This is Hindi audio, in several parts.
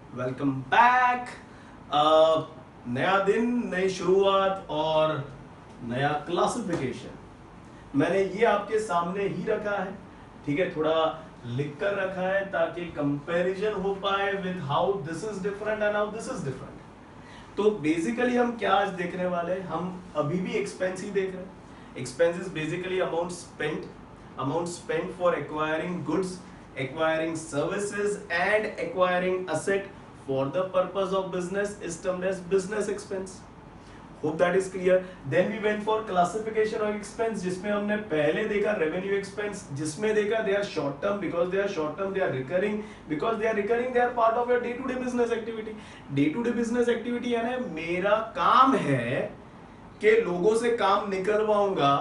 Welcome back. नया दिन, नई शुरुआत और नया क्लासिफिकेशन मैंने ये आपके सामने ही रखा है। ठीक है, थोड़ा लिख कर रखा है ताकि कंपैरिजन हो पाए with how this is different and how this is different. तो बेसिकली हम क्या आज देखने वाले हैं, हम अभी भी एक्सपेंस ही देख रहे हैं। Expense is basically amount spent for acquiring goods, acquiring services and acquiring asset for the purpose of business is termed as business expense. Hope that is clear. Then we went for classification of expense, जिसमें हमने पहले देखा revenue expense, जिसमें देखा they are short term, because they are short term they are recurring, because they are recurring they are part of your day to day business activity. Day to day business activity यानी मेरा काम है कि लोगों से काम निकलवाऊंगा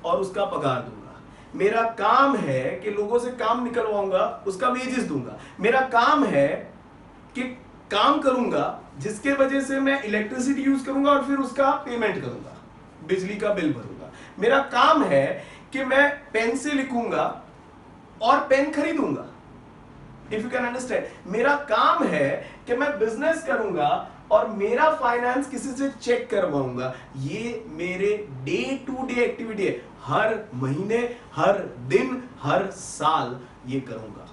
और उसका पगार दूंगा। मेरा काम है कि लोगों से काम निकलवाऊंगा, उसका वेजेस दूंगा। मेरा काम है कि काम करूंगा जिसके वजह से मैं इलेक्ट्रिसिटी यूज करूंगा और फिर उसका पेमेंट करूंगा, बिजली का बिल भरूंगा। मेरा काम है कि मैं पेन से लिखूंगा और पेन खरीदूंगा। इफ यू कैन अंडरस्टैंड, मेरा काम है कि मैं बिजनेस करूंगा और मेरा फाइनेंस किसी से चेक करवाऊंगा। ये मेरे डे टू डे एक्टिविटी है, हर महीने, हर दिन, हर साल ये करूंगा।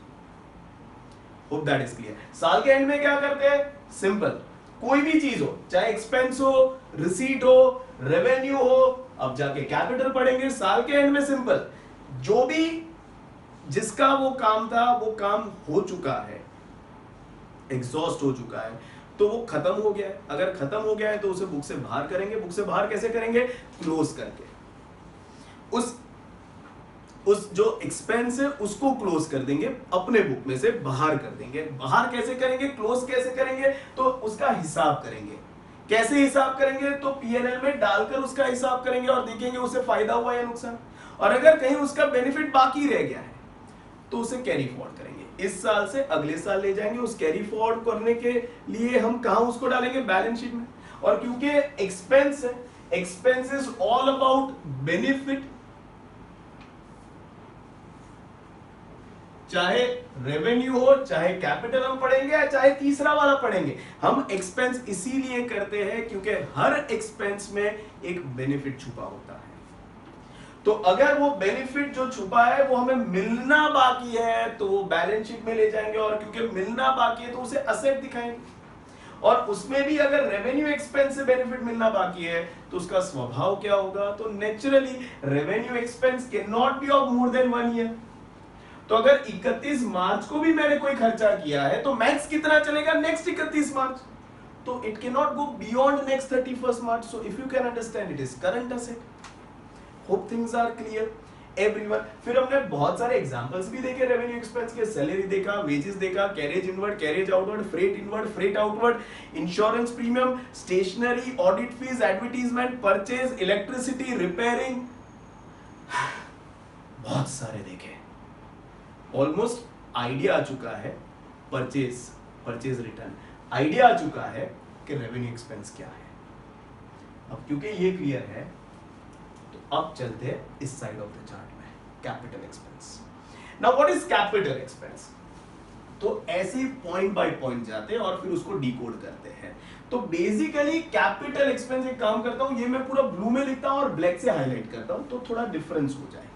Hope that is clear. साल के एंड में क्या करते हैं? सिंपल, कोई भी चीज हो, चाहे एक्सपेंस हो, रिसीट हो, रेवेन्यू हो, अब जाके कैपिटल पढ़ेंगे। साल के एंड में सिंपल, जो भी जिसका वो काम था वो काम हो चुका है, एग्जॉस्ट हो चुका है, तो वो खत्म हो गया है। अगर खत्म हो गया है तो उसे बुक से बाहर करेंगे। बुक से बाहर कैसे करेंगे? क्लोज करके। उस जो एक्सपेंस है उसको क्लोज कर देंगे, अपने बुक में से बाहर कर देंगे। बाहर कैसे करेंगे, क्लोज कैसे करेंगे? तो उसका हिसाब करेंगे। कैसे हिसाब करेंगे? तो पीएनएल में डालकर उसका हिसाब करेंगे और देखेंगे उसे फायदा हुआ या नुकसान। और अगर कहीं उसका बेनिफिट बाकी रह गया है तो उसे कैरी फॉरवर्ड करेंगे। इस साल से अगले साल ले जाएंगे। उस कैरी फॉरवर्ड करने के लिए हम कहां उसको डालेंगे? बैलेंस शीट में। और क्योंकि एक्सपेंस है, expense is all about benefit, चाहे रेवेन्यू हो, चाहे कैपिटल हम पढ़ेंगे या चाहे तीसरा वाला पढ़ेंगे, हम एक्सपेंस इसीलिए करते हैं क्योंकि हर एक्सपेंस में एक बेनिफिट छुपा होता है। तो अगर वो बेनिफिट जो छुपा है वो हमें मिलना बाकी है तो वो बैलेंस शीट में ले जाएंगे, और क्योंकि मिलना बाकी है तो उसे असेट दिखाएंगे। और उसमें भी अगर रेवेन्यू एक्सपेंस से बेनिफिट मिलना बाकी है तो उसका स्वभाव क्या होगा? तो naturally revenue expense can not be of more than 1 year. तो अगर 31 मार्च को भी मैंने कोई खर्चा किया है तो मैक्स कितना चलेगा? Next 31 March. तो it can not go beyond next 31 March. So if you can understand, it is current asset. Hope things are clear everyone. फिर हमने बहुत सारे एग्जांपल्स भी देखे रेवेन्यू एक्सपेंस के। सैलरी देखा, वेजेस देखा, carriage inward, carriage outward, freight inward, freight outward, insurance premium, stationery, audit fees, advertisement, purchase, electricity, repairing, बहुत सारे देखे। ऑलमोस्ट आइडिया आ चुका है परचेज रिटर्न, आइडिया आ चुका है कि रेवेन्यू एक्सपेंस क्या है। अब क्योंकि ये क्लियर है तो अब चलते हैं इस साइड ऑफ द चार्ट में, capital expense. Now what is capital expense? तो ऐसे पॉइंट बाय पॉइंट जाते हैं और फिर उसको डिकोड करते हैं। तो बेसिकली कैपिटल एक्सपेंस, एक काम करता हूं, ये मैं पूरा ब्लू में लिखता हूं और ब्लैक से हाईलाइट करता हूं तो थोड़ा डिफरेंस हो जाए।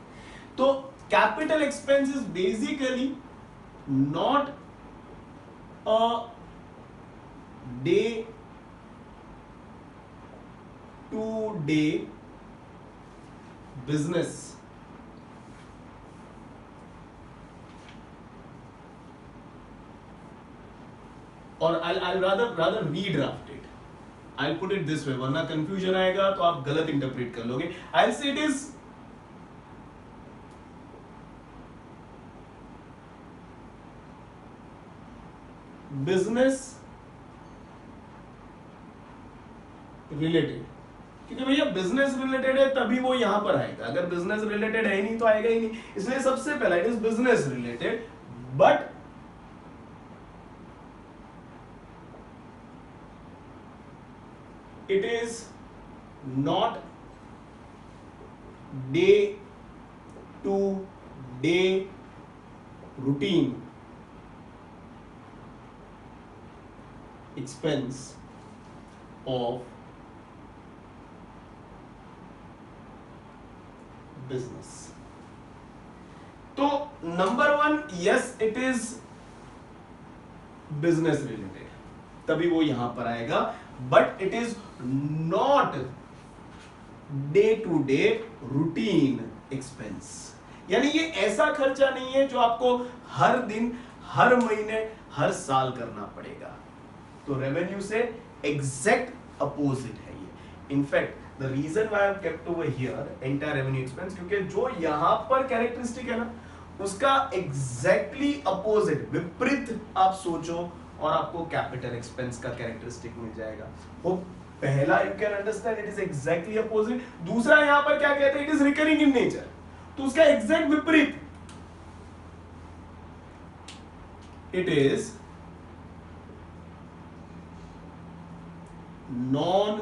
तो capital expense is basically not a day to day business और I'll rather redraft it. I'll put it this way, वरना confusion आएगा तो आप गलत इंटरप्रेट कर लोगे। I'll say it is business related, क्योंकि भैया बिजनेस रिलेटेड है तभी वो यहां पर आएगा। अगर बिजनेस रिलेटेड है ही नहीं तो आएगा ही नहीं। इसलिए सबसे पहला it is business related, but it is not day to day routine expense of business. तो number one, yes it is business related, तभी वो यहां पर आएगा, but it is not day to day routine expense. यानी ये ऐसा खर्चा नहीं है जो आपको हर दिन, हर महीने, हर साल करना पड़ेगा। तो रेवेन्यू से एग्जैक्ट अपोजिट है ये। In fact the reason why I have kept over here entire revenue expense, क्योंकि जो यहां पर कैरेक्टरिस्टिक है ना, उसका एग्जैक्टली अपोजिट, विपरीत आप सोचो और आपको कैपिटल एक्सपेंस का कैरेक्टरिस्टिक मिल जाएगा। वो पहला you can understand it is exactly opposite. दूसरा यहां पर क्या कहते हैं, it is recurring in nature, तो उसका एग्जैक्ट विपरीत, it is non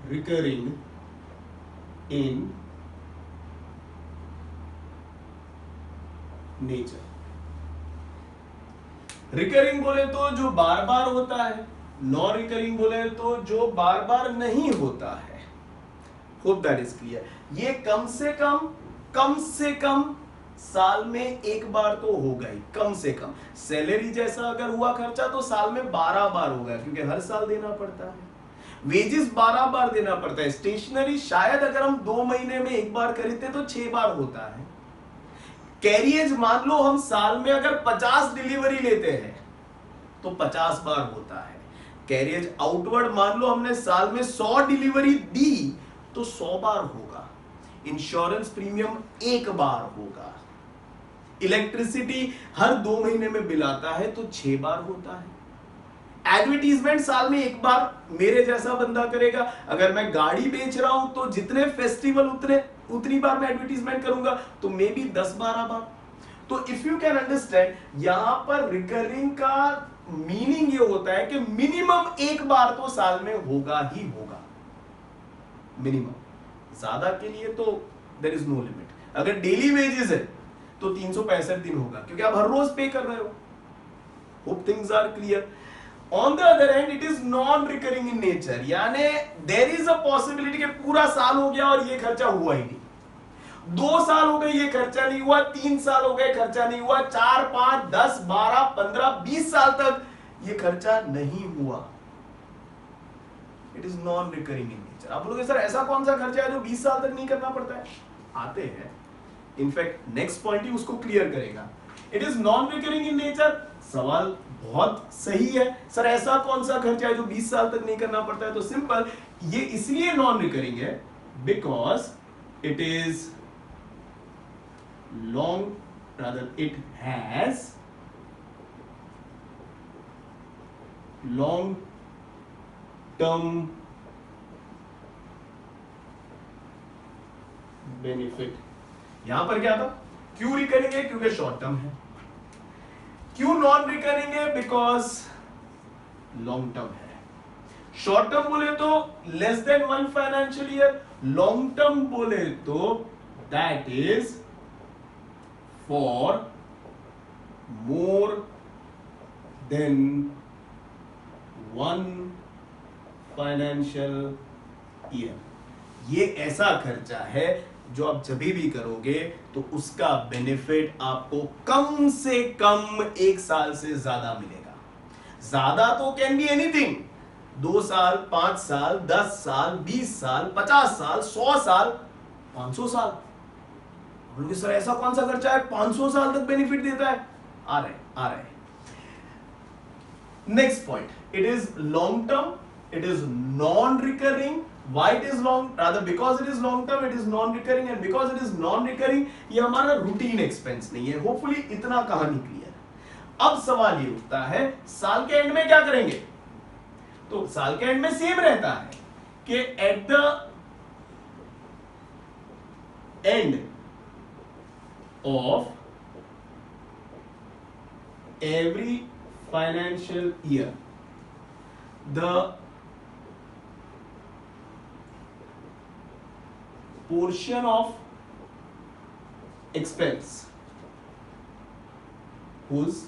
recurring in nature. Recurring बोले तो जो बार बार होता है, नॉन रिकरिंग बोले तो जो बार बार नहीं होता है। Hope that is clear. ये कम से कम साल में एक बार तो होगा ही, कम से कम। सैलरी जैसा अगर हुआ खर्चा तो साल में 12 बार होगा, क्योंकि हर साल देना पड़ता है। वेजेस 12 बार देना पड़ता है। स्टेशनरी शायद अगर हम 2 महीने में एक बार खरीदते तो 6 बार होता है। कैरियज मान लो हम साल में अगर 50 डिलीवरी लेते हैं तो 50 बार होता है। कैरियज आउटवर्ड मान लो हमने साल में 100 डिलीवरी दी तो 100 बार होगा। इंश्योरेंस प्रीमियम 1 बार होगा। इलेक्ट्रिसिटी हर 2 महीने में बिल आता है तो 6 बार होता है। एडवर्टीजमेंट साल में 1 बार मेरे जैसा बंदा करेगा। अगर मैं गाड़ी बेच रहा हूं तो जितने फेस्टिवल उतनी बार मैं एडवर्टीजमेंट करूंगा, तो मे बी 10-12 बार। तो इफ यू कैन अंडरस्टैंड, यहां पर रिकरिंग का मीनिंग ये होता है कि मिनिमम 1 बार तो साल में होगा ही होगा, मिनिमम। ज्यादा के लिए तो देयर इज नो लिमिट। अगर डेली वेजेस है तो 365 दिन होगा, क्योंकि आप हर रोज पे कर रहे हो। Hope things are clear. On the other hand, it is non-recurring in nature, यानी there is a possibility कि पूरा साल हो गया और ये खर्चा हुआ ही नहीं। 2 साल हो गए ये खर्चा नहीं हुआ, 3 साल हो गए खर्चा नहीं हुआ, 4, 5, 10, 12, 15, 20 साल तक ये खर्चा नहीं हुआ। It is non-recurring in nature। आप बोलोगे सर ऐसा कौन सा खर्चा है जो 20 साल तक नहीं करना पड़ता है? आते हैं। इनफैक्ट नेक्स्ट पॉइंट ही उसको क्लियर करेगा। It is non recurring in nature. सवाल बहुत सही है, सर ऐसा कौन सा खर्चा है जो 20 साल तक नहीं करना पड़ता है? तो सिंपल, ये इसलिए नॉन रिकरिंग है because it is long, rather it has long term benefit. यहां पर क्या था? क्यों रिकरिंग है? क्योंकि शॉर्ट टर्म है। क्यों नॉन रिकरिंग है? बिकॉज लॉन्ग टर्म है। शॉर्ट टर्म बोले तो less than 1 financial year, long term बोले तो that is for more than 1 financial year. ये ऐसा खर्चा है जो आप जब भी करोगे तो उसका बेनिफिट आपको कम से कम 1 साल से ज्यादा मिलेगा। ज्यादा तो कैन बी एनीथिंग, 2 साल, 5 साल, 10 साल, 20 साल, 50 साल, 100 साल, 500 साल। बोलोगे सर ऐसा कौन सा खर्चा है 500 साल तक बेनिफिट देता है? आ रहे। Next point, it is long term, it is non recurring. Why it is long? Rather because it is long term, it is non-recurring, and because it is non-recurring, ये हमारा रूटीन एक्सपेंस नहीं है। होपफुली इतना कहानी क्लियर। अब सवाल ये उठता है, साल के एंड में क्या करेंगे? तो साल के एंड में सेम रहता है कि at the end of every financial year the portion of expense whose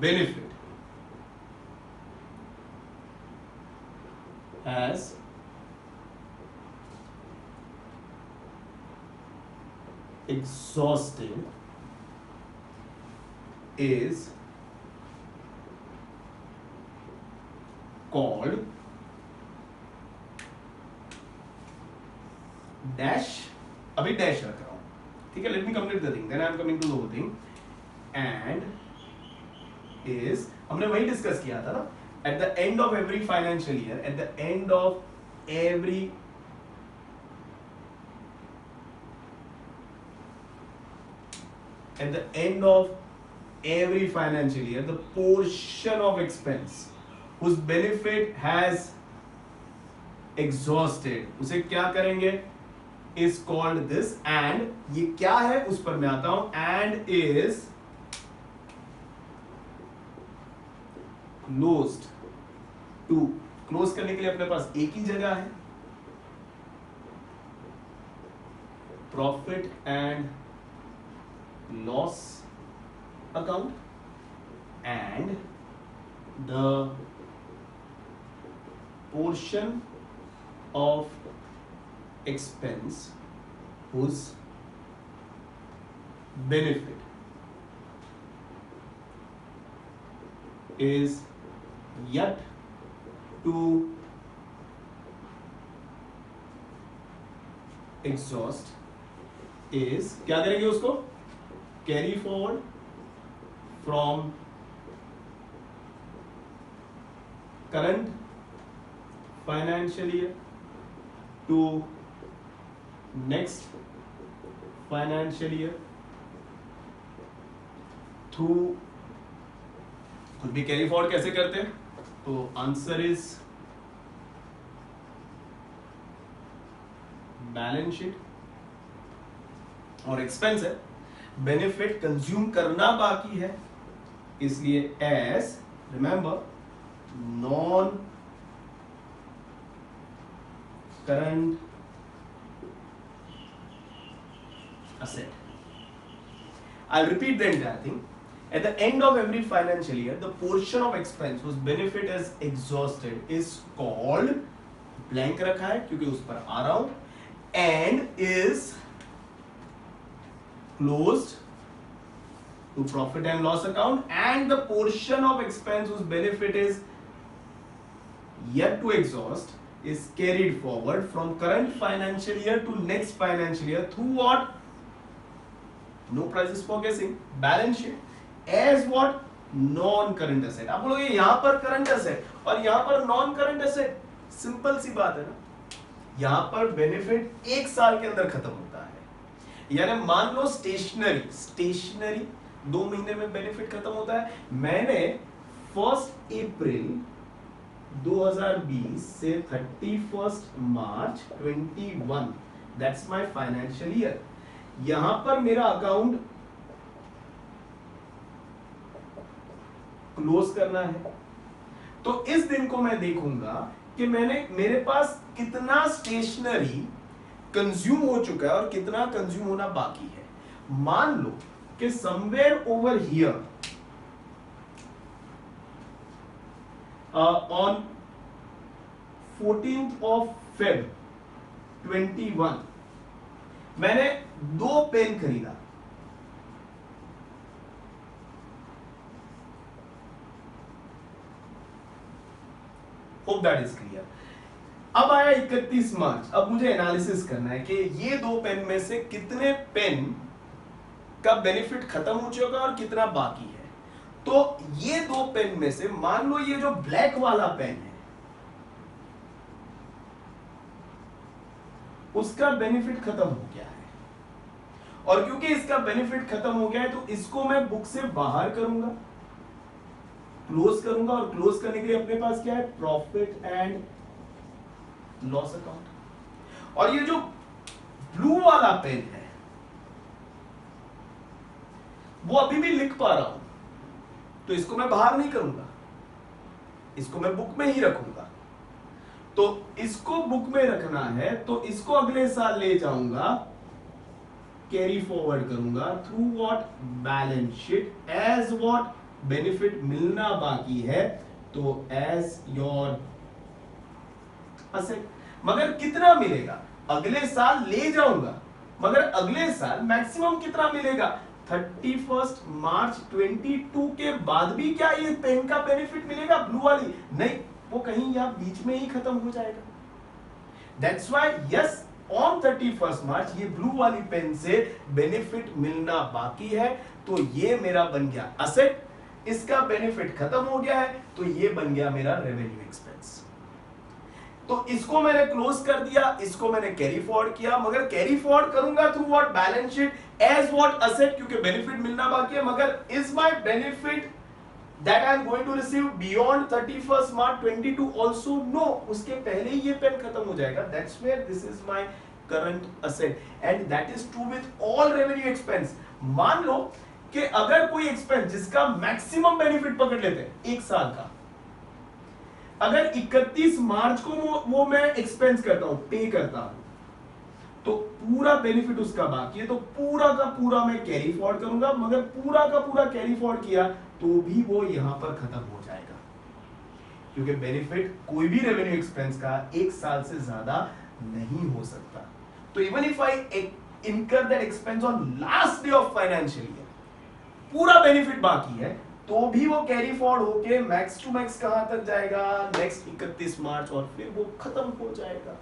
benefit has exhausted is called dash, अभी डैश रख रहा हूं, ठीक है, let me complete the thing then I am coming to the whole thing, and is, हमने वही डिस्कस किया था ना, at the end of every financial year, at the end of every at the end of every financial year, the portion of expense whose benefit has exhausted, उसे क्या करेंगे, is called this, and ये क्या है उस पर मैं आता हूं, and is closed to, close करने के लिए अपने पास एक ही जगह है, profit and loss account, and the portion of expense whose benefit is yet to exhaust is, क्या करेंगे उसको, carry forward from current financial year to next financial year through, खुद भी कैरी फॉरवर्ड कैसे करते हैं, तो आंसर इज बैलेंस शीट, और एक्सपेंस है, बेनिफिट कंज्यूम करना बाकी है, इसलिए as, remember, non current asset. I'll repeat the entire thing. At the end of every financial year, the portion of expense whose benefit is exhausted is called, blank रखा है क्योंकि उस पर आ रहा हूं, and is closed to profit and loss account, and the portion of expense whose benefit is yet to exhaust is carried forward from current financial year to next financial year through what? No prices for guessing, balance sheet, as what? Non current asset. आप बोलोगे यहां पर करंट एसेट और यहां पर नॉन करंट एसेट, सिंपल सी बात है ना, यहां पर बेनिफिट एक साल के अंदर खत्म होता है, यानी मान लो स्टेशनरी 2 महीने में बेनिफिट खत्म होता है। मैंने 1 अप्रैल 2020 से 31 मार्च 21, दैट्स माय फाइनेंशियल ईयर, यहां पर मेरा अकाउंट क्लोज करना है, तो इस दिन को मैं देखूंगा कि मेरे पास कितना स्टेशनरी कंज्यूम हो चुका है और कितना कंज्यूम होना बाकी है। मान लो कि somewhere over here on 14th of Feb 21 मैंने 2 पेन खरीदा, होप दैट इज क्लियर। अब आया 31 मार्च, अब मुझे एनालिसिस करना है कि ये 2 पेन में से कितने पेन का बेनिफिट खत्म हो चुका और कितना बाकी है। तो ये 2 पेन में से मान लो ये जो ब्लैक वाला पेन है उसका बेनिफिट खत्म हो गया है, और क्योंकि इसका बेनिफिट खत्म हो गया है तो इसको मैं बुक से बाहर करूंगा, क्लोज करूंगा, और क्लोज करने के लिए अपने पास क्या है, प्रॉफिट एंड लॉस अकाउंट। और ये जो ब्लू वाला पेन है वो अभी भी लिख पा रहा हूं, तो इसको मैं बाहर नहीं करूंगा, इसको मैं बुक में ही रखूंगा। तो इसको बुक में रखना है तो इसको अगले साल ले जाऊंगा कैरी फॉरवर्ड करूंगा through what balance sheet as what benefit मिलना बाकी है, तो एज योर असेट। मगर कितना मिलेगा अगले साल ले जाऊंगा, मगर अगले साल मैक्सिमम कितना मिलेगा 31 मार्च 22 के बाद भी क्या ये पेन का बेनिफिट मिलेगा ब्लू वाली? नहीं, वो कहीं यहां बीच में ही खत्म हो जाएगा। दैट्स व्हाई यस ऑन 31 मार्च ये ब्लू वाली पेन से बेनिफिट मिलना बाकी है, तो ये मेरा बन गया असेट, इसका बेनिफिट खत्म हो गया है, तो ये बन गया मेरा रेवेन्यू एक्सपेंस। तो इसको मैंने क्लोज कर दिया, इसको मैंने कैरी फॉरवर्ड किया, मगर कैरी फॉरवर्ड करूंगा through what balance sheet as what asset, क्योंकि बेनिफिट मिलना बाकी है। मगर is my benefit that I am going to receive beyond 31 March 22 also? No, उसके पहले ही ये पेन खत्म हो जाएगा। That's where this is my current asset and that is true with all revenue expense. मान लो कि अगर कोई एक्सपेंस जिसका मैक्सिमम बेनिफिट पकड़ लेते हैं एक साल का, अगर 31 मार्च को वो मैं एक्सपेंस करता हूं, पे करता हूं, तो पूरा बेनिफिट उसका बाकी है, तो पूरा का पूरा मैं कैरी फॉरवर्ड करूंगा, मगर पूरा का पूरा कैरी फॉरवर्ड किया तो भी वो यहां पर खत्म हो जाएगा, क्योंकि बेनिफिट कोई भी रेवेन्यू एक्सपेंस का एक साल से ज्यादा नहीं हो सकता। तो इवन इफ आई इनकर that expense on last day of financial year, पूरा बेनिफिट बाकी है, तो भी वो कैरी फॉरवर्ड होके मैक्स टू मैक्स कहां तक जाएगा, नेक्स्ट 31 मार्च, और फिर वो खत्म हो जाएगा।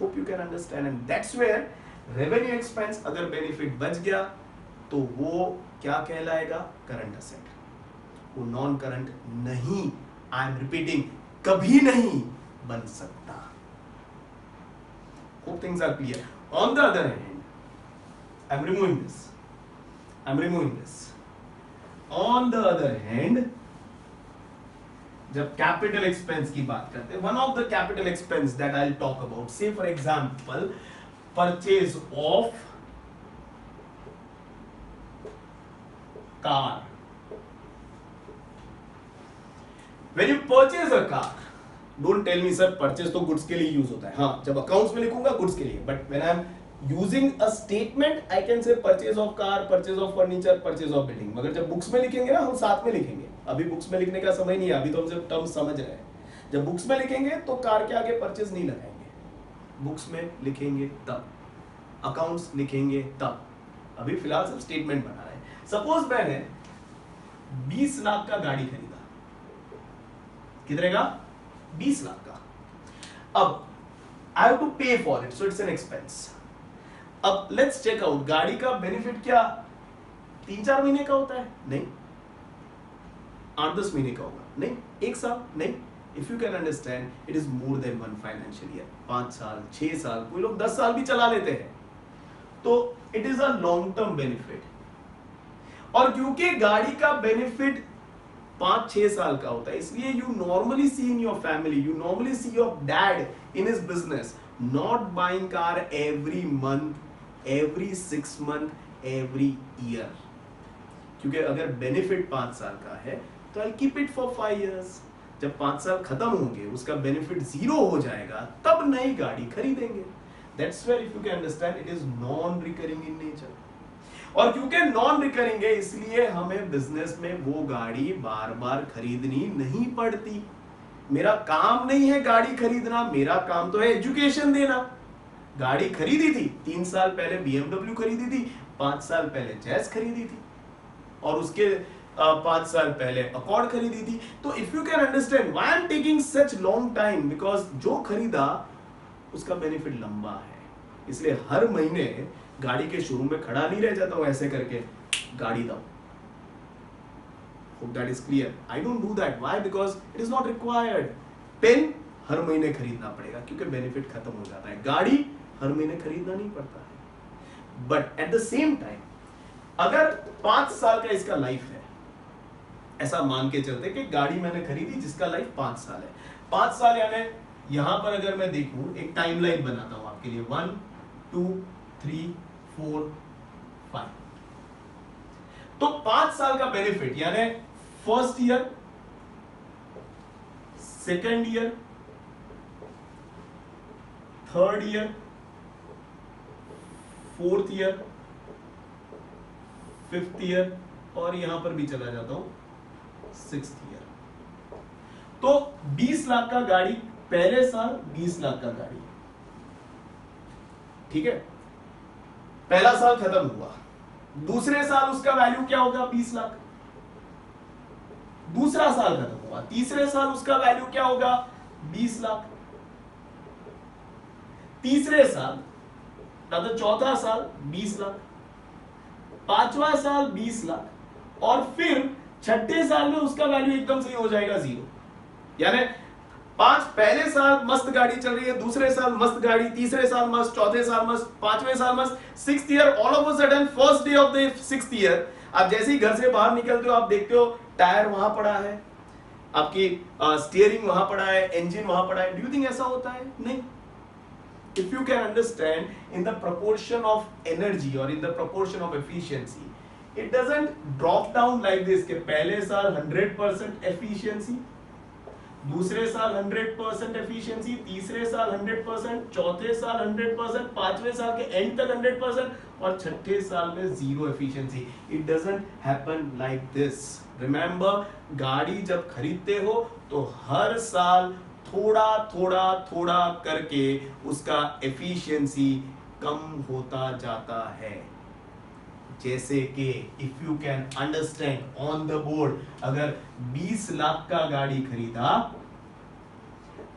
Hope you can understand, and that's where revenue expense अगर बेनिफिट बच गया तो वो क्या कहलाएगा, करंट असेट, वो नॉन करंट नहीं, आई एम रिपीटिंग, कभी नहीं बन सकता। Hope things are clear. On the other hand, I am removing this, On the other hand, जब कैपिटल एक्सपेंस की बात करते हैं, one of the capital expense that I will talk about, say for example purchase of car. When you purchase a car, don't tell me sir purchase तो गुड्स के लिए यूज होता है। हाँ, जब अकाउंट्स में लिखूंगा गुड्स के लिए, but when I am using a statement I can say purchase of car, purchase of furniture, purchase of building। मगर जब बुक्स में लिखेंगे ना, हम साथ में लिखेंगे, अभी बुक्स में लिखने का समय नहीं है, अभी तो हम सिर्फ टर्म समझ रहे हैं। जब बुक्स में लिखेंगे तो कार के आगे परचेज नहीं लगाएंगे, बुक्स में लिखेंगे तब, अकाउंट्स लिखेंगे तब, अभी फिलहाल सब स्टेटमेंट बना रहे हैं। सपोज मैंने 20 लाख का गाड़ी खरीदा, कितने का, 20 लाख का। अब आई हैव टू पे for it, so it's an expense. अब लेट्स चेक आउट, गाड़ी का बेनिफिट क्या 3-4 महीने का होता है? नहीं। 8-10 महीने का होगा? नहीं। 1 साल? नहीं। If you can understand, it is more than 1 financial year. 5 साल, 6 साल, कोई लोग 10 साल भी चला लेते हैं, तो it is a long term benefit. और क्योंकि गाड़ी का बेनिफिट 5-6 साल का होता है, इसलिए you normally see in your family, you normally see your dad in his business not buying car every month, every 6 month, every year, क्योंकि अगर बेनिफिट 5 साल का है तो I'll keep it for 5 years। जब 5 साल खत्म होंगे, उसका बेनिफिट 0 हो जाएगा, तब नई गाड़ी खरीदेंगे। That's where if you can understand, it is non recurring in nature। और क्योंकि नॉन रिकरिंग है, इसलिए हमें बिजनेस में वो गाड़ी बार बार खरीदनी नहीं पड़ती। मेरा काम नहीं है गाड़ी खरीदना, मेरा काम तो है एजुकेशन देना। गाड़ी खरीदी थी 3 साल पहले, BMW खरीदी थी, 5 साल पहले जैज खरीदी थी, और उसके 5 साल पहले अकॉर्ड खरीदी थी। तो if you can understand why I am taking such long time, because जो खरीदा उसका बेनिफिट लंबा है, इसलिए हर महीने गाड़ी के शोरूम में खड़ा नहीं रह जाता हूं ऐसे करके गाड़ी दो। Hope that is clear. I don't do that. Why? Because it is not required. Pen हर महीने खरीदना पड़ेगा क्योंकि बेनिफिट खत्म हो जाता है, गाड़ी हर महीने खरीदना नहीं पड़ता है। But at the same time, अगर 5 साल का इसका लाइफ है, ऐसा मान के चलते कि गाड़ी मैंने खरीदी जिसका लाइफ 5 साल है, 5 साल यानी यहां पर अगर मैं देखूं, एक टाइमलाइन बनाता हूं आपके लिए, 1 2 3 4 5। तो 5 साल का बेनिफिट यानी first year, second year, third year, 4th year, 5th year और यहां पर भी चला जाता हूं 6th ईयर। तो 20 लाख का गाड़ी पहले साल 20 लाख का गाड़ी, ठीक है, पहला साल खत्म हुआ, दूसरे साल उसका वैल्यू क्या होगा 20 लाख, दूसरा साल खत्म हुआ, तीसरे साल उसका वैल्यू क्या होगा 20 लाख, तीसरे साल मतलब चौथा साल 20 लाख, पांचवा साल 20 लाख और फिर छठे साल में उसका वैल्यू एकदम से हो जाएगा 0। यानी पहले साल मस्त गाड़ी चल रही है, दूसरे साल मस्त गाड़ी, तीसरे साल मस्त, चौथे साल मस्त, पांचवें साल मस्त, 6th year all of a sudden first day of the 6th year आप जैसे ही घर से बाहर निकलते हो आप देखते हो टायर वहां पड़ा है, आपकी स्टीयरिंग वहां पड़ा है, इंजन वहां पड़ा है। डू यू थिंक ऐसा होता है? नहीं। If you can understand in the proportion of energy or in the proportion of efficiency, it doesn't drop down like this कि पहले साल 100% efficiency, दूसरे साल 100% efficiency, तीसरे साल 100%, चौथे साल 100%, पांचवें साल के एंड तक 100% और छठे साल में 0 efficiency. It doesn't happen like this. Remember, गाड़ी जब खरीदते हो तो हर साल थोड़ा थोड़ा थोड़ा करके उसका एफिशिएंसी कम होता जाता है। जैसे कि if you can understand on the board, अगर 20 लाख का गाड़ी खरीदा,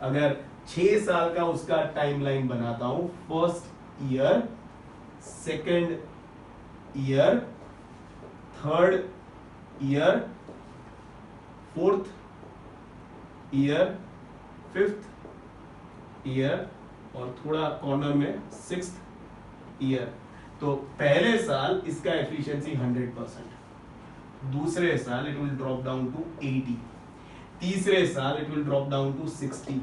अगर 6 साल का उसका टाइमलाइन बनाता हूं, first year, second year, third year, fourth year, 5th year और थोड़ा कॉर्नर में 6th ईयर, तो पहले साल इसका एफिशिएंसी 100%, दूसरे साल it will drop down to 80, तीसरे साल it will drop down to 60,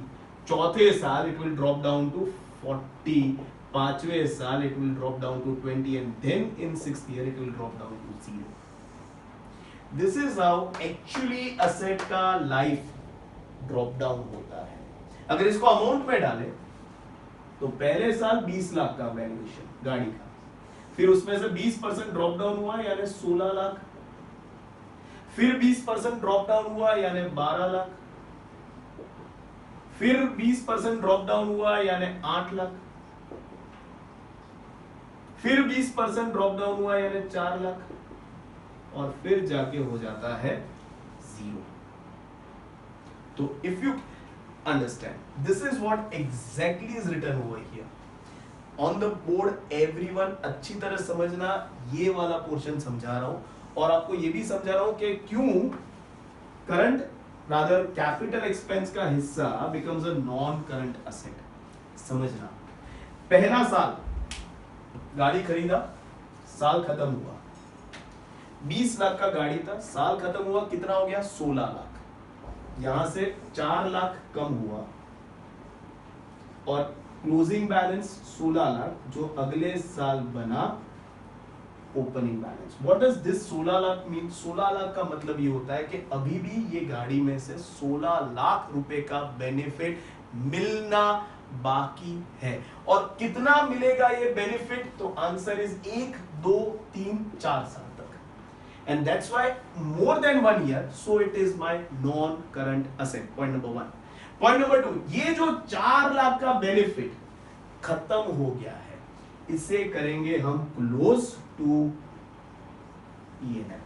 चौथे साल it will drop down to 40, पांचवें साल it will drop down to 20 and then in 6th year it will drop down to 0. This is how actually asset का लाइफ ड्रॉप डाउन होता है. अगर इसको अमाउंट में डालें तो पहले साल 20 लाख का वैल्यूएशन गाड़ी का, फिर उसमें से 20% ड्रॉप डाउन हुआ यानी 16 लाख, फिर 20% ड्रॉप डाउन हुआ यानी 12 लाख, फिर 20% ड्रॉप डाउन हुआ यानी 8 लाख, फिर 20% ड्रॉप डाउन हुआ यानी 4 लाख और फिर जाके हो जाता है 0. तो if you understand, this is what exactly is written over here on the board. everyone अच्छी तरह समझना, ये वाला पोर्शन समझा रहा हूं और आपको ये भी समझा रहा हूं कि क्यों करंट रादर कैपिटल एक्सपेंस का हिस्सा becomes a non current asset. समझना, पहला साल गाड़ी खरीदा, साल खत्म हुआ, 20 लाख का गाड़ी था, साल खत्म हुआ, कितना हो गया 16 लाख, यहां से 4 लाख कम हुआ और क्लोजिंग बैलेंस 16 लाख जो अगले साल बना opening balance. What does this 16 lakh mean? 16 lakh का मतलब ये होता है कि अभी भी ये गाड़ी में से 16 लाख रुपए का बेनिफिट मिलना बाकी है. और कितना मिलेगा ये बेनिफिट? तो आंसर इज 1, 2, 3, 4 साल. And that's why more than 1 year, so it is my non-current asset. Point number 1. Point number 2, ये जो 4 लाख का बेनिफिट खत्म हो गया है, इसे करेंगे हम close to E&M.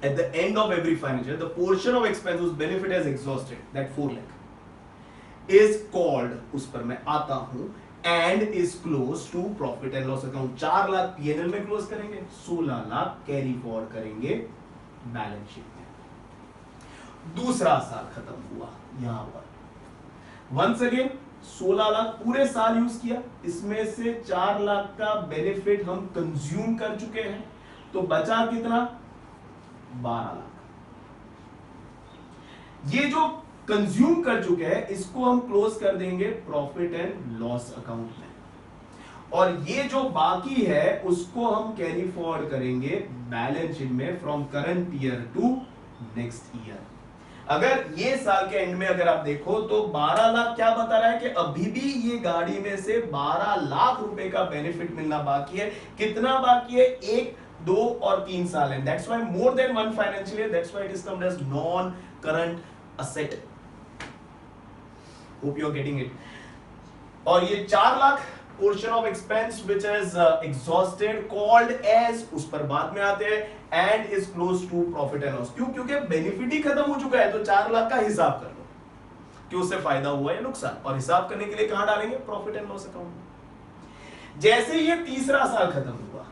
At the end of every financial year, the portion of expense whose benefit has exhausted, that 4 lakh, is called, उस पर मैं आता हूं, and is close to profit and loss account. 4 lakh P&L में क्लोज करेंगे, 16 लाख कैरी फॉरवर्ड करेंगे बैलेंस शीट में. दूसरा साल खत्म हुआ, यहां पर वंस अगेन 16 लाख पूरे साल यूज किया, इसमें से 4 लाख का बेनिफिट हम कंज्यूम कर चुके हैं, तो बचा कितना 12 लाख. ये जो कंज्यूम कर चुके हैं इसको हम क्लोज कर देंगे प्रॉफिट एंड लॉस अकाउंट में, और ये जो बाकी है उसको हम कैरी फॉरवर्ड करेंगे बैलेंस शीट में from current year to next year. अगर ये साल के एंड में अगर आप देखो तो 12 लाख क्या बता रहा है कि अभी भी ये गाड़ी में से 12 लाख रुपए का बेनिफिट मिलना बाकी है। कितना बाकी है? 1, 2 और 3 साल है। That's why more than 1 financial year, that's why it is termed as non current asset. Hope you are getting it. और ये 4 lakh portion of expense which is exhausted called as, उस पर बाद में आते हैं, and is close to profit and loss. क्यों? क्योंकि बेनिफिट ही खत्म हो चुका है, तो 4 लाख का हिसाब कर लो कि उससे फायदा हुआ या नुकसान, और हिसाब करने के लिए कहां डालेंगे? प्रॉफिट एंड लॉस अकाउंट में। जैसे ये तीसरा साल खत्म हुआ,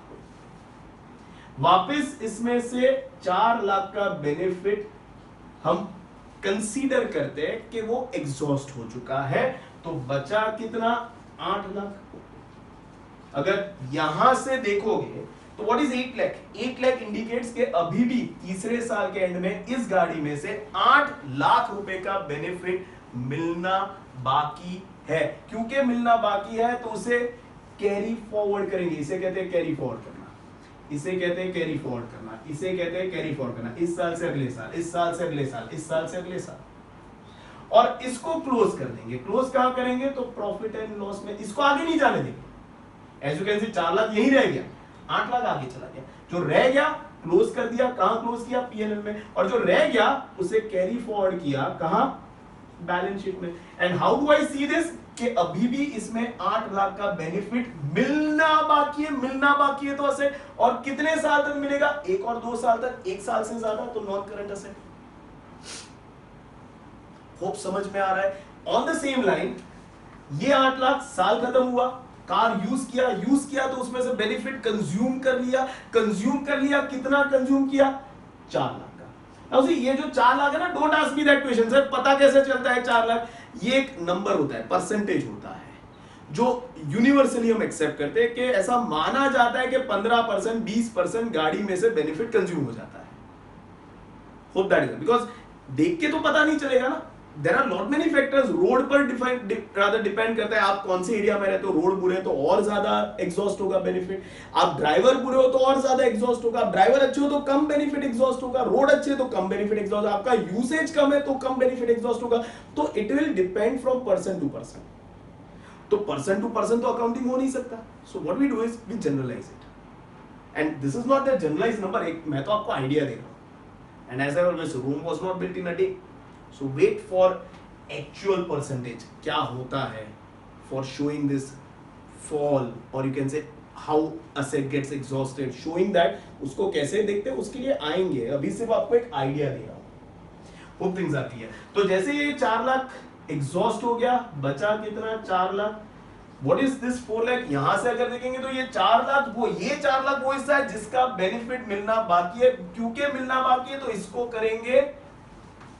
वापस इसमें से 4 लाख का बेनिफिट हम कंसीडर करते हैं कि वो एग्जॉस्ट हो चुका है, तो बचा कितना? 8 लाख। अगर यहां से देखोगे तो what is 8 lakh? 8 lakh indicates के अभी भी तीसरे साल के एंड में इस गाड़ी में से 8 लाख रुपए का बेनिफिट मिलना बाकी है। क्योंकि मिलना बाकी है तो उसे कैरी फॉरवर्ड करेंगे। इसे कहते हैं कैरी फॉरवर्ड करना, इसे कहते हैं कैरी फॉरवर्ड करना, इसे कहते हैं कैरी फॉरवर्ड करना। इस साल से अगले साल, इस साल से अगले साल, इस साल से अगले साल, और इसको क्लोज कर देंगे। क्लोज कहां करेंगे? तो प्रॉफिट एंड लॉस में। इसको आगे नहीं जाने देंगे। As you can see 4 lakh यही रह गया, 8 लाख आगे चला गया। जो रह गया क्लोज कर दिया। कहां क्लोज किया? पीएनएल में। और जो रह गया उसे कैरी फॉरवर्ड किया कहां? बैलेंस शीट में। And how do I see this? कि अभी भी इसमें 8 लाख का बेनिफिट मिलना बाकी है। मिलना बाकी है तो असेट, और कितने साल तक मिलेगा? 1 और 2 साल तक। 1 साल से ज्यादा तो नॉन करंट असेट। होप समझ में आ रहा है। ऑन द सेम लाइन ये 8 लाख साल खत्म हुआ, कार यूज किया तो उसमें से बेनिफिट कंज्यूम कर लिया। कितना कंज्यूम किया? 4 लाख का। अब ये जो 4 लाख है ना, don't ask me that question sir पता कैसे चलता है 4 लाख। ये एक नंबर होता है, परसेंटेज होता है, जो यूनिवर्सली हम एक्सेप्ट करते हैं कि ऐसा माना जाता है कि 15%, 20% गाड़ी में से बेनिफिट कंज्यूम हो जाता है। होप दैट इज बिकॉज देख के तो पता नहीं चलेगा ना। There are lot many factors. Road पर डिपेंड करता है आप कौन से एरिया में रहते हो। रोड बुरे तो और ज्यादा एग्जॉस्ट होगा बेनिफिट। आप ड्राइवर बुरे हो तो और ज्यादा एग्जॉस्ट होगा। ड्राइवर अच्छे हो तो कम बेनिफिट एग्जॉस्ट होगा। रोड अच्छे तो कम बेनिफिट एग्जॉस्ट। आपका यूसेज कम है तो कम बेनिफिट एग्जॉस्ट होगा। तो it will depend from person to person. तो पर्सन टू पर्सन तो अकाउंटिंग हो नहीं सकता। So what we do is we generalize it, and this is not the generalize number. एक मैं तो आपको आइडिया दे रहा हूं, and as I always Rome was not built in a day. So wait for actual percentage क्या होता है for showing this fall, or you can say how asset gets exhausted, showing that उसको कैसे देखते हैं उसके लिए आएंगे। अभी सिर्फ आपको एक आइडिया दे रहा हूं। Hope things are clear। तो जैसे ये 4 लाख एग्जॉस्ट हो गया, बचा कितना? 4 lakh. What is this 4 lakh? यहां से अगर देखेंगे तो ये 4 लाख ये 4 लाख वो हिस्सा है जिसका बेनिफिट मिलना बाकी है। क्योंकि मिलना बाकी है तो इसको करेंगे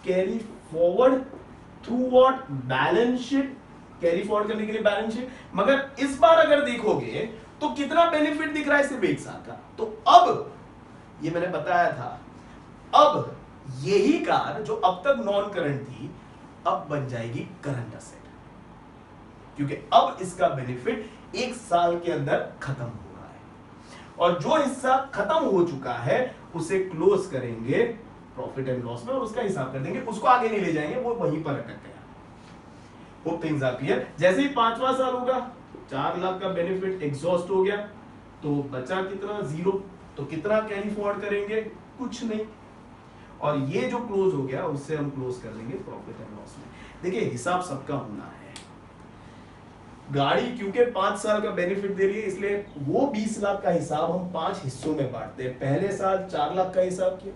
carry forward through what? Balance sheet. Carry forward करने के लिए बैलेंस शीट। मगर इस बार अगर देखोगे तो कितना बेनिफिट दिख रहा है? सिर्फ 1 साल का। तो अब ये मैंने बताया था, अब यही कार जो अब तक नॉन करंट थी अब बन जाएगी करंट असेट, क्योंकि अब इसका बेनिफिट 1 साल के अंदर खत्म हो रहा है। और जो हिस्सा खत्म हो चुका है उसे क्लोज करेंगे प्रॉफिट एंड लॉस में, और उसका हिसाब कर देंगे। उसको आगे नहीं ले जाएंगे, वो वहीं पर अटक गया। Hope things are clear. जैसे ही 5वां साल होगा, 4 लाख का बेनिफिट एग्जॉस्ट हो गया, तो बचा कितना? 0। तो कितना कैरी फॉरवर्ड करेंगे? कुछ नहीं। और ये जो क्लोज हो गया उससे हम क्लोज कर देंगे प्रॉफिट एंड लॉस में। देखिए हिसाब सबका होना है। गाड़ी क्योंकि 5 साल का बेनिफिट दे रही है, इसलिए वो 20 लाख का हिसाब हम 5 हिस्सों में बांटते हैं। पहले साल 4 लाख का हिसाब किया,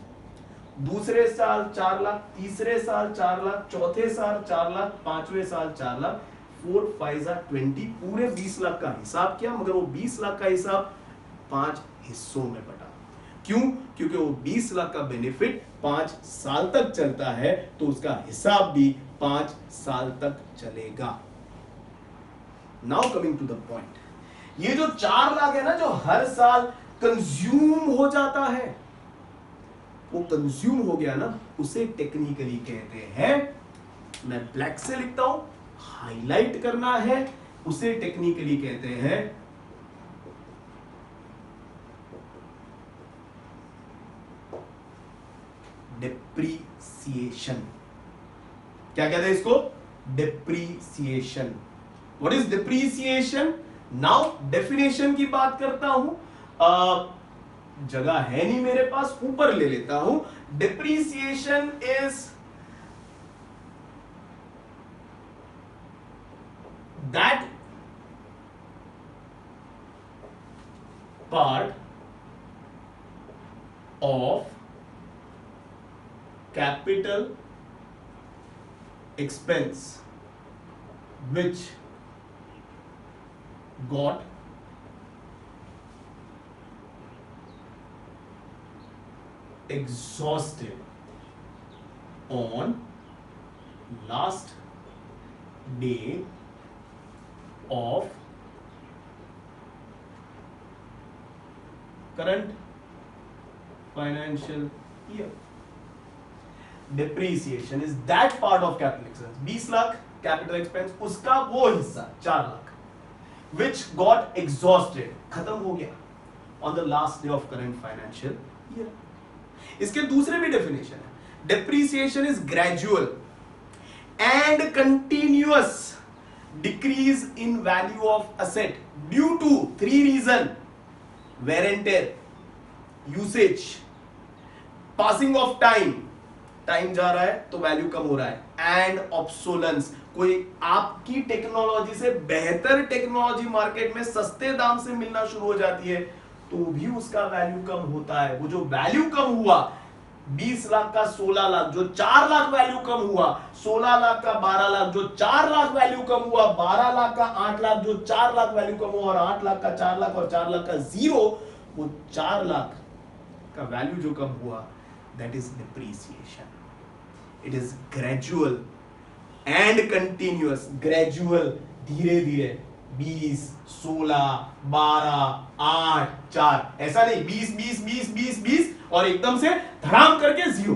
दूसरे साल 4 लाख, तीसरे साल 4 लाख, चौथे साल 4 लाख, 5वें साल 4 लाख, 4 5 20, पूरे 20 लाख का हिसाब किया। मगर वो 20 लाख का हिसाब 5 हिस्सों में बटा। क्यों? क्योंकि वो 20 लाख का बेनिफिट 5 साल तक चलता है, तो उसका हिसाब भी 5 साल तक चलेगा। Now coming to the point, ये जो 4 लाख है ना, जो हर साल कंज्यूम हो जाता है, वो कंज्यूम हो गया ना, उसे टेक्निकली कहते हैं, मैं ब्लैक से लिखता हूं, हाईलाइट करना है, उसे टेक्निकली कहते हैं डिप्रीसिएशन। क्या कहते हैं इसको? Depreciation. What is depreciation? Now definition की बात करता हूं, जगह है नहीं मेरे पास, ऊपर ले लेता हूं। Depreciation is that part of capital expense which got exhausted on last day of current financial year. Depreciation is that part of capital expense. 20 lakh capital expense, उसका वो हिस्सा 4 लाख which got exhausted, खत्म हो गया on the last day of current financial year. इसके दूसरे भी डेफिनेशन है. Depreciation is gradual and continuous decrease in value of asset due to 3 reasons: wear and tear, usage, passing of time, time जा रहा है तो वैल्यू कम हो रहा है, एंड ऑब्सोलेंस, कोई आपकी टेक्नोलॉजी से बेहतर टेक्नोलॉजी मार्केट में सस्ते दाम से मिलना शुरू हो जाती है तो भी उसका वैल्यू कम होता है. वो जो वैल्यू कम हुआ 20 लाख का 16 लाख, जो 4 लाख वैल्यू कम हुआ, 16 लाख का 12 लाख, जो 4 लाख वैल्यू कम हुआ, 12 लाख का 8 लाख, जो 4 लाख वैल्यू कम हुआ, और 8 लाख का 4 लाख और 4 लाख का 0, वो 4 लाख का वैल्यू जो कम हुआ, that is depreciation. It is gradual and continuous. Gradual, धीरे धीरे, 20, 16, 12, 8, 4, ऐसा नहीं 20 20 20 20 20 और एकदम से धड़ाम करके 0.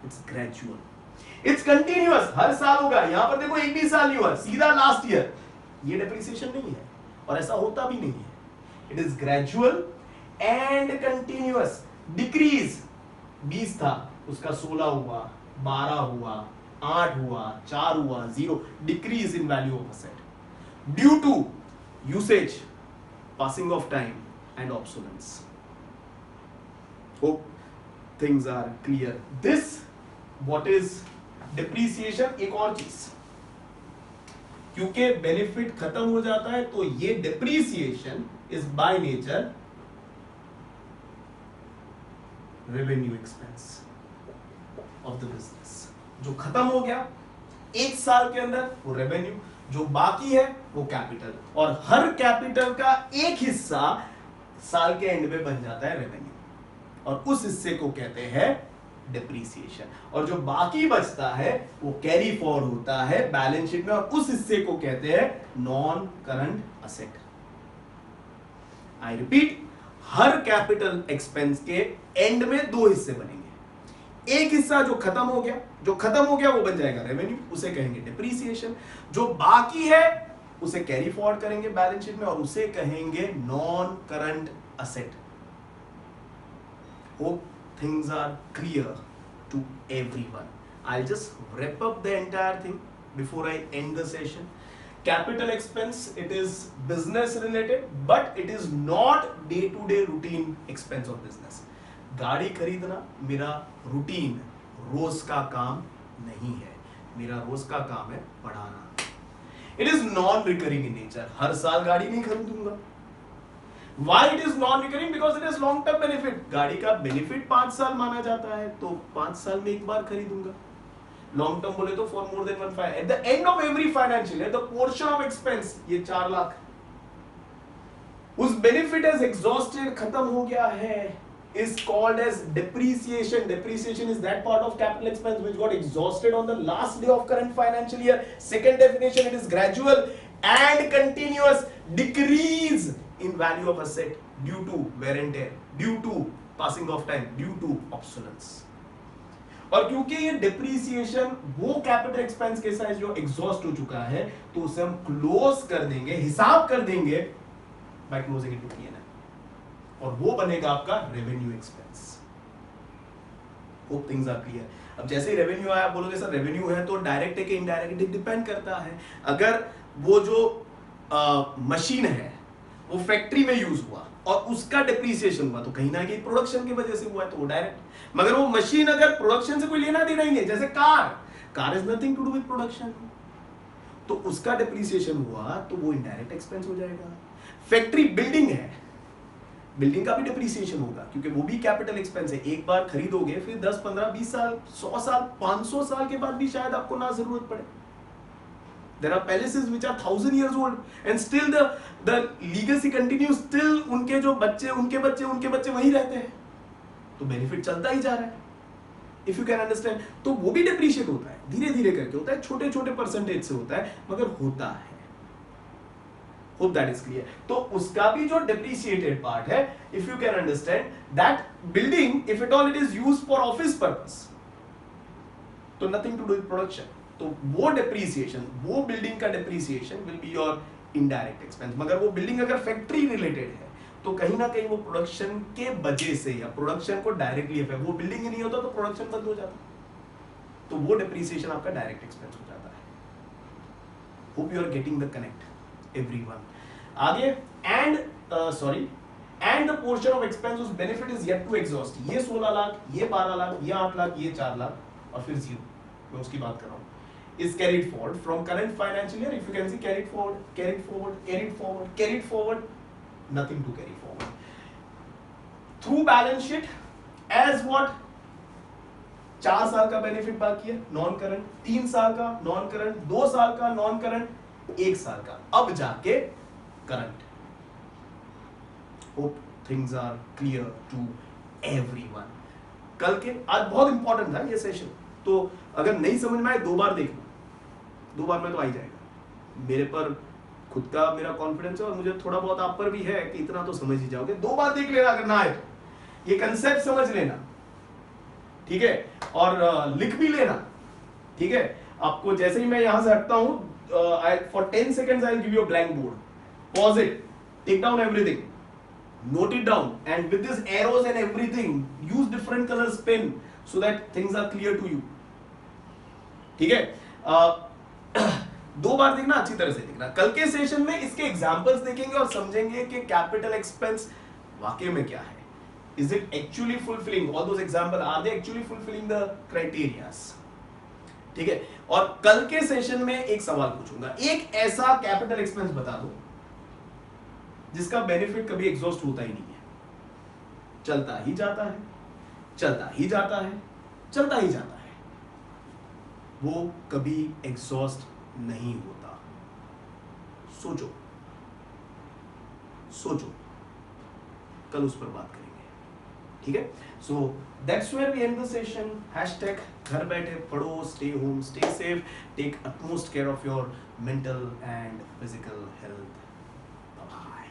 It's gradual, it's continuous. हर साल होगा. यहां पर देखो एक भी साल नहीं हुआ, सीधा लास्ट ईयर. ये डिप्रीसिएशन नहीं है और ऐसा होता भी नहीं है. It is gradual and continuous. Decrease, 20 था उसका 16 हुआ, 12 हुआ, 8 हुआ, 4 हुआ, 0. Decrease in value of asset due to usage, passing of time and obsolescence. Hope things are clear. This what is depreciation. एक और चीज, क्योंकि बेनिफिट खत्म हो जाता है तो ये depreciation is by nature revenue expense of the business. जो खत्म हो गया एक साल के अंदर वो रेवेन्यू, जो बाकी है वो कैपिटल, और हर कैपिटल का एक हिस्सा साल के एंड में बन जाता है रेवेन्यू, और उस हिस्से को कहते हैं डिप्रीसिएशन. और जो बाकी बचता है वो कैरी फॉरवर्ड होता है बैलेंस शीट में, और उस हिस्से को कहते हैं non current asset. I repeat, her capital expense के एंड में 2 हिस्से बनेंगे. एक हिस्सा जो खत्म हो गया वो बन जाएगा रेवेन्यू, उसे कहेंगे डिप्रीसिएशन. जो बाकी है उसे कैरी फॉरवर्ड करेंगे बैलेंस शीट में और उसे कहेंगे non current asset. Hope things are clear to everyone. I'll just wrap up the entire thing before I end the session. Capital expense, it is business related, but it is not day-to-day routine expense of business. गाड़ी खरीदना मेरा रूटीन रोज का काम नहीं है. मेरा रोज का काम है पढ़ाना. It is non-recurring in nature. हर साल गाड़ी नहीं खरीदूंगा. Why it is non-recurring? Because it is long-term benefit. गाड़ी का बेनिफिट 5 साल माना जाता है तो 5 साल में एक बार खरीदूंगा. लॉन्ग टर्म बोले तो for more than 1 5. At the end of every financial year, the portion of expense, ये 4 लाख, उस बेनिफिट is exhausted, खत्म हो गया है, is called as depreciation. Depreciation is that part of capital expense which got exhausted on the last day of current financial year. Second definition, it is gradual and continuous decrease in value of asset due to wear and tear, due to passing of time, due to obsolescence. और क्योंकि ये डिप्रीसिएशन वो कैपिटल एक्सपेंस के साथ जो एग्जॉस्ट हो चुका है तो उसे हम क्लोज कर देंगे, हिसाब कर देंगे बाय क्लोजिंग इट P&L, और वो बनेगा आपका revenue expense. Hope things are clear. अब जैसे ही रेवेन्यू आया, आप बोलोगे सर रेवेन्यू है तो डायरेक्ट है कि इनडायरेक्ट, डिपेंड करता है। अगर वो जो मशीन है वो फैक्ट्री में यूज हुआ और उसका डिप्रीसिएशन हुआ तो कहीं ना कहीं प्रोडक्शन की वजह से हुआ है, तो वो डायरेक्ट। मगर वो मशीन अगर प्रोडक्शन से कोई लेना देना ही नहीं, जैसे car is nothing to do with production, तो उसका डिप्रीसिएशन हुआ तो वो इनडायरेक्ट एक्सपेंस हो जाएगा। फैक्ट्री बिल्डिंग है, बिल्डिंग का भी डिप्रीसिएशन होगा क्योंकि वो भी कैपिटल एक्सपेंस है। एक बार खरीदोगे फिर 10, 15, 20 साल, 100 साल, 500 साल के बाद भी शायद आपको ना जरूरत पड़े। There are palaces which are 1000 years old and still the legacy continues, still उनके जो बच्चे, उनके बच्चे वहीं रहते हैं, तो बेनिफिट चलता ही जा रहा है। If you can understand, तो वो भी डिप्रीशिएट होता है, धीरे धीरे करके होता है, छोटे छोटे परसेंटेज से होता है, मगर होता है। Hope that is clear. तो उसका भी जो depreciated part है, if you can understand that building, if at all it is used for office purpose, तो nothing to do with production, तो वो depreciation, वो building का depreciation will be your indirect expense। मगर वो building अगर factory related है तो कहीं ना कहीं वो प्रोडक्शन के वजह से या प्रोडक्शन को डायरेक्टली इफेक्ट, वो बिल्डिंग ही नहीं होता तो प्रोडक्शन बंद हो जाता, तो वो डिप्रीसिएशन आपका डायरेक्ट एक्सपेंस हो जाता है। Hope you are getting the connect everyone. आगे and the portion of expense उस benefit is yet to exhaust. ये 16 लाख, ये 12 लाख, ये 8 लाख, ये 4 लाख और फिर जीरो, मैं उसकी बात कर रहा हूं। is carried forward from current financial year, if you can see, carried forward, nothing to carry forward through balance sheet as what, 4 साल का बेनिफिट बाकी है नॉन करंट, 3 साल का नॉन करंट, 2 साल का नॉन करंट, 1 साल का अब जाके current. Hope things are clear to everyone. कल के, आज बहुत इंपॉर्टेंट था ये सेशन, तो अगर नहीं समझ में आए 2 बार देखना, 2 बार में तो आ ही जाएगा। मेरे पर खुद का मेरा कॉन्फिडेंस है और मुझे थोड़ा बहुत आप पर भी है कि इतना तो समझ ही जाओगे। 2 बार देख लेना, अगर ना आए तो ये कंसेप्ट समझ लेना, ठीक है, और लिख भी लेना, ठीक है। आपको जैसे ही मैं यहां से हटता हूं, for 10 seconds I will give you a blank board, pause it, take down everything, note it down, and with this arrows and everything use different colors pen so that things are clear to you, ठीक है। 2 बार देखना, अच्छी तरह से देखना। कल के सेशन में इसके एग्जांपल्स देखेंगे और समझेंगे कि कैपिटल एक्सपेंस वाकई में क्या है। Is it actually fulfilling all those example, are they actually fulfilling the criterias, ठीक है। और कल के सेशन में एक सवाल पूछूंगा, एक ऐसा कैपिटल एक्सपेंस बता दो जिसका बेनिफिट कभी एग्जॉस्ट होता ही नहीं है, चलता ही जाता है, चलता ही जाता है, चलता ही जाता है, वो कभी एग्जॉस्ट नहीं होता। सोचो सोचो, कल उस पर बात करेंगे, ठीक है। So that's where we end the session. Hashtag घर बैठे पढ़ो, stay home, stay safe, take utmost care of your mental and physical health. Bye.